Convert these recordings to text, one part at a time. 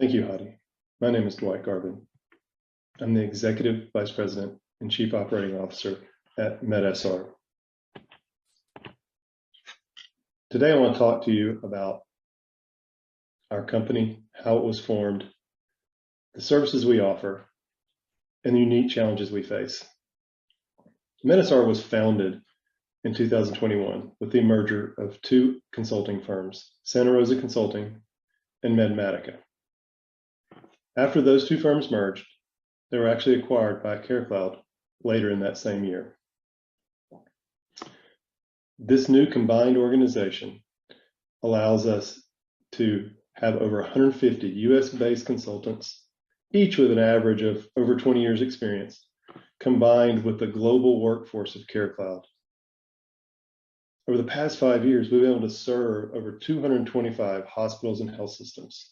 Thank you, Hadi. My name is Dwight Garvin. I'm the Executive Vice President and Chief Operating Officer at medSR. Today, I want to talk to you about our company, how it was formed, the services we offer, and the unique challenges we face. medSR was founded in 2021 with the merger of two consulting firms, Santa Rosa Consulting and Medmatica. After those two firms merged, they were actually acquired by CareCloud later in that same year. This new combined organization allows us to have over 150 US-based consultants, each with an average of over 20 years experience, combined with the global workforce of CareCloud. Over the past 5 years, we've been able to serve over 225 hospitals and health systems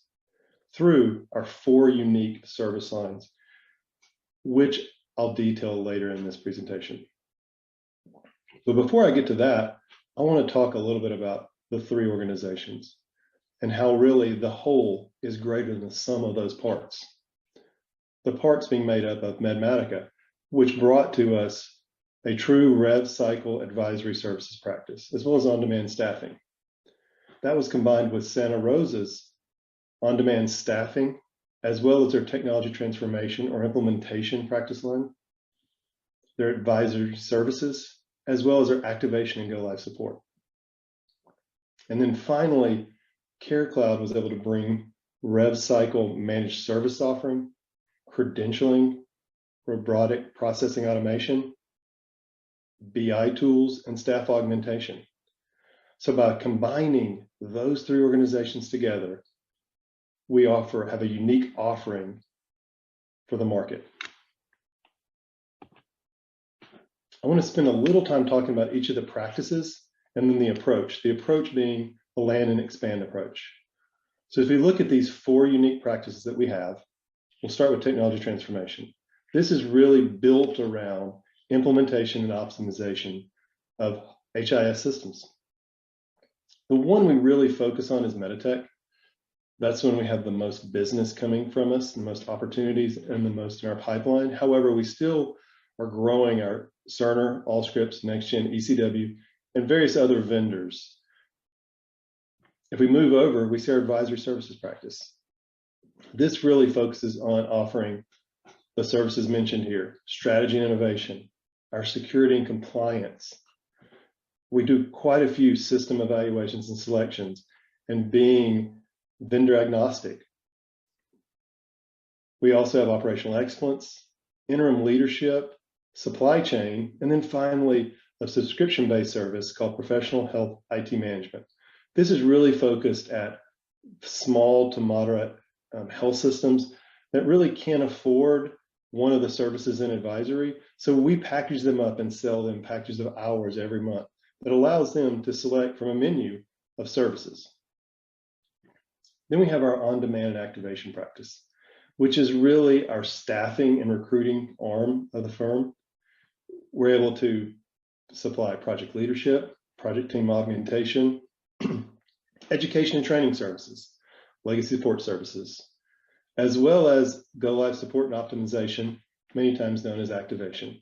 through our 4 unique service lines, which I'll detail later in this presentation. But before I get to that, I want to talk a little bit about the 3 organizations and how really the whole is greater than the sum of those parts. The parts being made up of Medmatica, which brought to us a true rev cycle advisory services practice, as well as on-demand staffing. That was combined with Santa Rosa's on-demand staffing, as well as their technology transformation or implementation practice line, their advisory services, as well as their activation and go-live support. And then finally, CareCloud was able to bring rev cycle managed service offering, credentialing, robotic processing automation, BI tools, and staff augmentation. So by combining those 3 organizations together, we have a unique offering for the market. I want to spend a little time talking about each of the practices and then the approach being a land and expand approach. So if we look at these 4 unique practices that we have, we'll start with technology transformation. This is really built around implementation and optimization of HIS systems. The one we really focus on is Meditech. That's when we have the most business coming from us, the most opportunities, and the most in our pipeline. However, we still are growing our Cerner, Allscripts, NextGen, ECW, and various other vendors. If we move over, we see our advisory services practice. This really focuses on offering the services mentioned here, strategy and innovation, our security and compliance. We do quite a few system evaluations and selections, and being vendor agnostic. We also have operational excellence, interim leadership, supply chain, and then finally a subscription-based service called professional health IT management. This is really focused at small to moderate health systems that really can't afford one of the services in advisory. So we package them up and sell them packages of hours every month that allows them to select from a menu of services. Then we have our on-demand and activation practice, which is really our staffing and recruiting arm of the firm. We're able to supply project leadership, project team augmentation, education and training services, legacy support services, as well as go-live support and optimization, many times known as activation.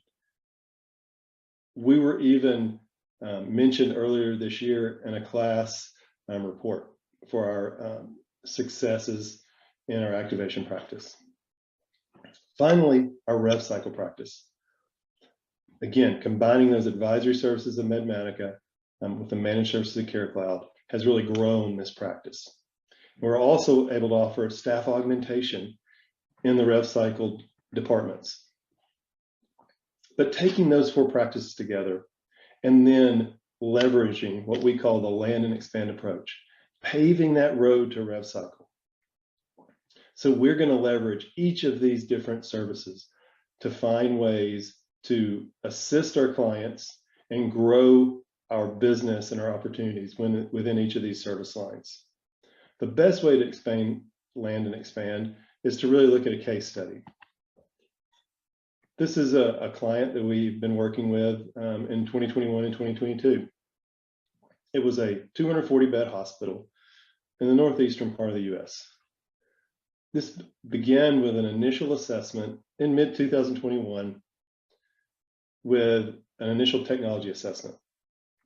We were even mentioned earlier this year in a class report for our successes in our activation practice. Finally, our rev cycle practice. Again, combining those advisory services of Medmatica with the managed services of CareCloud has really grown this practice. We're also able to offer staff augmentation in the rev cycle departments. But taking those 4 practices together and then leveraging what we call the land and expand approach, paving that road to rev cycle. So we're going to leverage each of these different services to find ways to assist our clients and grow our business and our opportunities within each of these service lines. The best way to explain land and expand is to really look at a case study. This is a client that we've been working with in 2021 and 2022. It was a 240-bed hospital in the northeastern part of the US. This began with an initial assessment in mid-2021 with an initial technology assessment,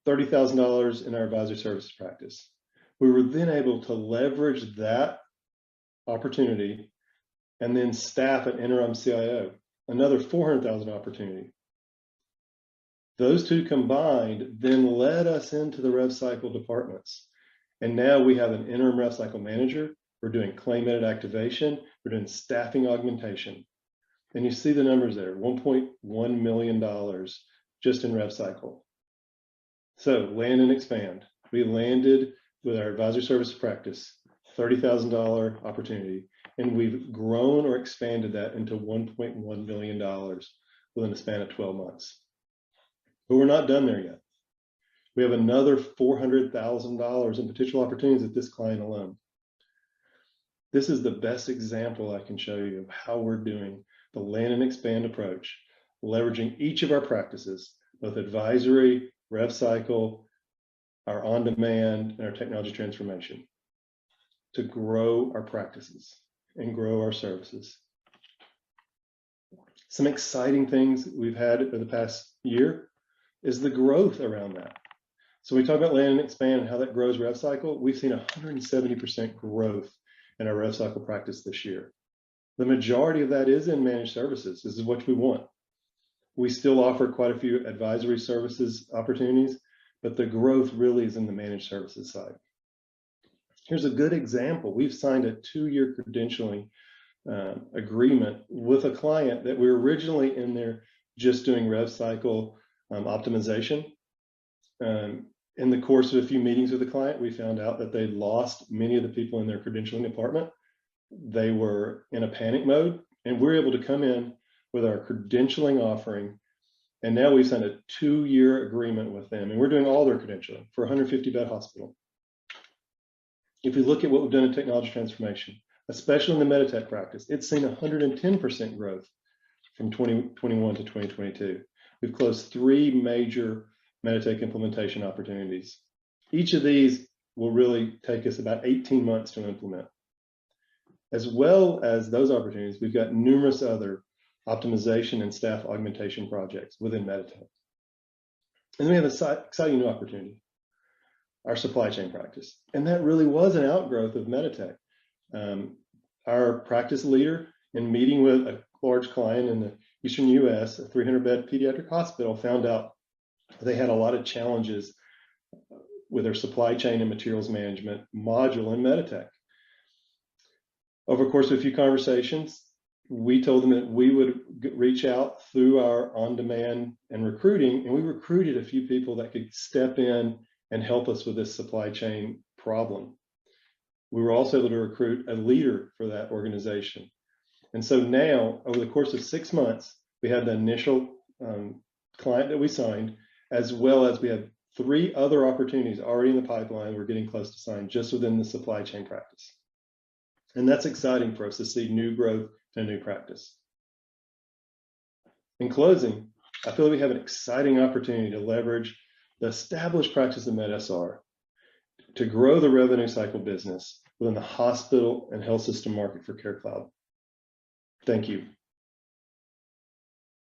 $30,000 in our advisory services practice. We were then able to leverage that opportunity and then staff an interim CIO, another $400,000 opportunity. Those two combined then led us into the rev cycle departments. And now we have an interim rev cycle manager. We're doing claim edit activation. We're doing staffing augmentation. And you see the numbers there, $1.1 million just in rev cycle. So land and expand. We landed with our advisory service practice, $30,000 opportunity, and we've grown or expanded that into $1.1 million within a span of 12 months. But we're not done there yet. We have another $400,000 in potential opportunities at this client alone. This is the best example I can show you of how we're doing the land and expand approach, leveraging each of our practices, both advisory, rev cycle, our on-demand, and our technology transformation, to grow our practices and grow our services. Some exciting things we've had over the past year is the growth around that. So we talk about land and expand and how that grows rev cycle. We've seen 170% growth in our rev cycle practice this year. The majority of that is in managed services. This is what we want. We still offer quite a few advisory services opportunities, but the growth really is in the managed services side. Here's a good example. We've signed a 2-year credentialing agreement with a client that we were originally in there just doing rev cycle optimization. In the course of a few meetings with the client, we found out that they'd lost many of the people in their credentialing department. They were in a panic mode, and we're able to come in with our credentialing offering. And now we've signed a 2-year agreement with them, and we're doing all their credentialing for a 150-bed hospital. If we look at what we've done in technology transformation, especially in the Meditech practice, it's seen 110% growth from 2021 to 2022. We've closed 3 major Meditech implementation opportunities. Each of these will really take us about 18 months to implement. As well as those opportunities, we've got numerous other optimization and staff augmentation projects within Meditech. And then we have an exciting new opportunity, our supply chain practice. And that really was an outgrowth of Meditech. Our practice leader, in meeting with a large client in the Eastern US, a 300-bed pediatric hospital, found out they had a lot of challenges with their supply chain and materials management module in Meditech. Over the course of a few conversations, we told them that we would reach out through our on-demand and recruiting, and we recruited a few people that could step in and help us with this supply chain problem. We were also able to recruit a leader for that organization. And so now, over the course of 6 months, we had the initial client that we signed, as well as we have 3 other opportunities already in the pipeline we're getting close to sign just within the supply chain practice. And that's exciting for us to see new growth in a new practice. In closing, I feel we have an exciting opportunity to leverage the established practice of medSR to grow the revenue cycle business within the hospital and health system market for CareCloud. Thank you.